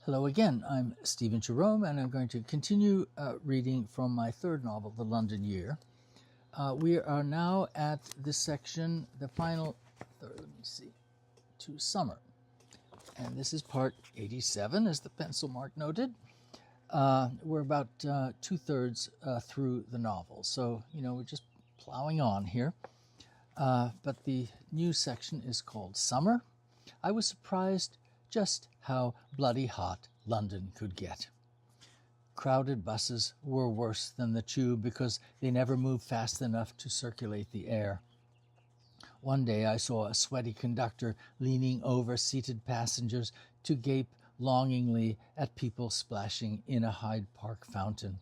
Hello again, I'm Stephen Jerome, and I'm going to continue reading from my third novel, The London Year. We are now at this section, the final third, to summer. And this is part 87, as the pencil mark noted. We're about two-thirds through the novel, so, we're just plowing on here. But the new section is called Summer. I was surprised just how bloody hot London could get. Crowded buses were worse than the tube because they never moved fast enough to circulate the air. One day I saw a sweaty conductor leaning over seated passengers to gape longingly at people splashing in a Hyde Park fountain.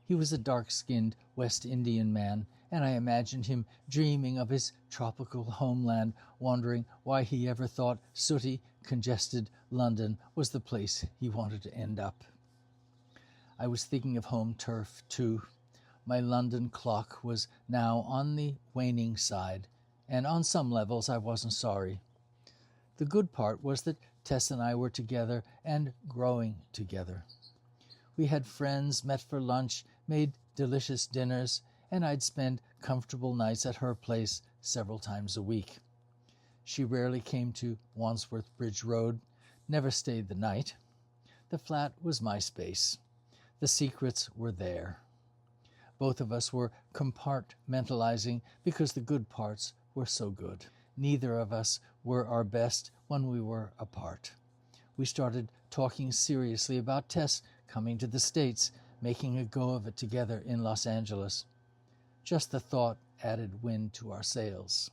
He was a dark-skinned West Indian man, and I imagined him dreaming of his tropical homeland, wondering why he ever thought sooty, congested London was the place he wanted to end up. I was thinking of home turf, too. My London clock was now on the waning side, and on some levels I wasn't sorry. The good part was that Tess and I were together and growing together. We had friends, met for lunch, made delicious dinners, and I'd spend comfortable nights at her place several times a week. She rarely came to Wandsworth Bridge Road, never stayed the night. The flat was my space. The secrets were there. Both of us were compartmentalizing because the good parts were so good. Neither of us were our best when we were apart. We started talking seriously about Tess coming to the States, making a go of it together in Los Angeles. Just the thought added wind to our sails.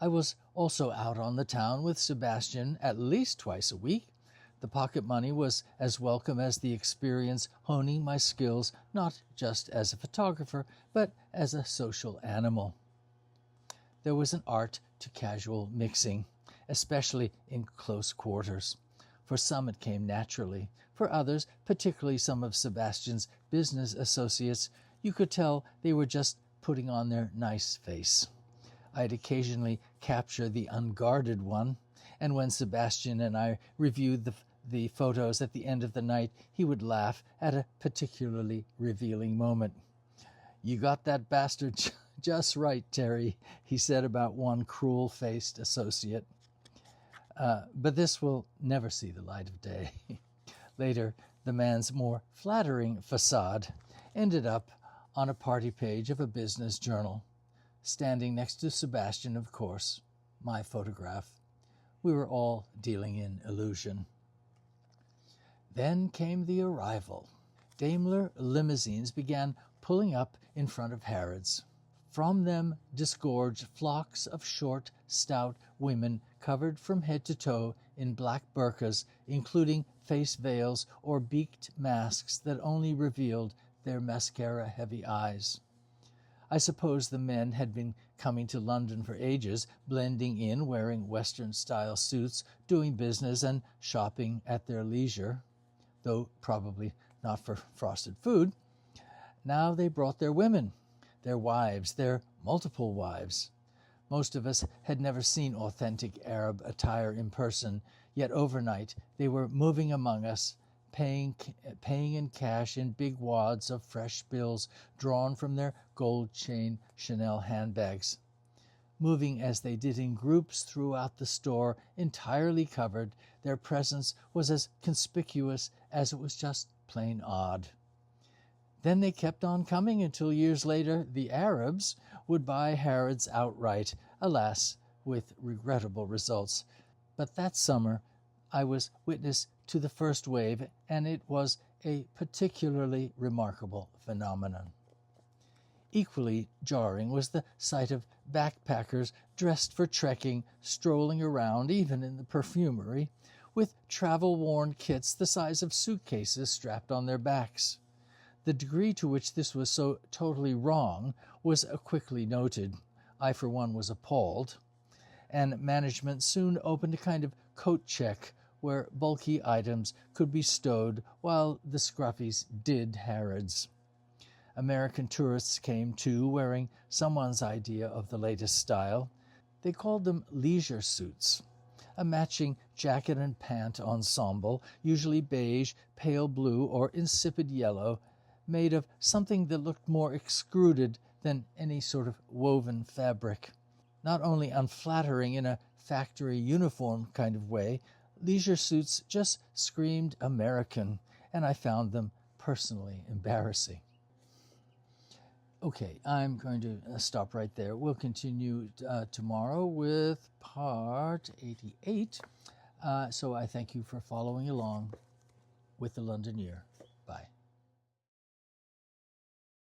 I was also out on the town with Sebastian at least twice a week. The pocket money was as welcome as the experience, honing my skills not just as a photographer, but as a social animal. There was an art to casual mixing, especially in close quarters. For some it came naturally. For others, particularly some of Sebastian's business associates, you could tell they were just putting on their nice face. I'd occasionally capture the unguarded one, and when Sebastian and I reviewed the photos at the end of the night, he would laugh at a particularly revealing moment. "You got that bastard just right, Terry," he said about one cruel-faced associate. But this will never see the light of day. Later, the man's more flattering facade ended up on a party page of a business journal. Standing next to Sebastian, of course, my photograph. We were all dealing in illusion. Then came the arrival. Daimler limousines began pulling up in front of Harrods. From them disgorged flocks of short, stout women covered from head to toe in black burqas, including face veils or beaked masks that only revealed their mascara-heavy eyes. I suppose the men had been coming to London for ages, blending in, wearing Western-style suits, doing business and shopping at their leisure, though probably not for frosted food. Now they brought their women, their wives, their multiple wives. Most of us had never seen authentic Arab attire in person, yet overnight they were moving among us, paying in cash in big wads of fresh bills drawn from their gold-chain Chanel handbags. Moving as they did in groups throughout the store, entirely covered, their presence was as conspicuous as it was just plain odd. Then they kept on coming until years later the Arabs would buy Harrods outright, alas, with regrettable results. But that summer I was witness to the first wave, and it was a particularly remarkable phenomenon. Equally jarring was the sight of backpackers dressed for trekking, strolling around, even in the perfumery, with travel-worn kits the size of suitcases strapped on their backs. The degree to which this was so totally wrong was quickly noted. I, for one, was appalled, and management soon opened a kind of coat check where bulky items could be stowed while the scruffies did Harrods. American tourists came too, wearing someone's idea of the latest style. They called them leisure suits. a matching jacket and pant ensemble, usually beige, pale blue, or insipid yellow, made of something that looked more extruded than any sort of woven fabric. Not only unflattering in a factory uniform kind of way, leisure suits just screamed American, and I found them personally embarrassing. Okay, I'm going to stop right there. We'll continue tomorrow with part 88. So I thank you for following along with the London Year.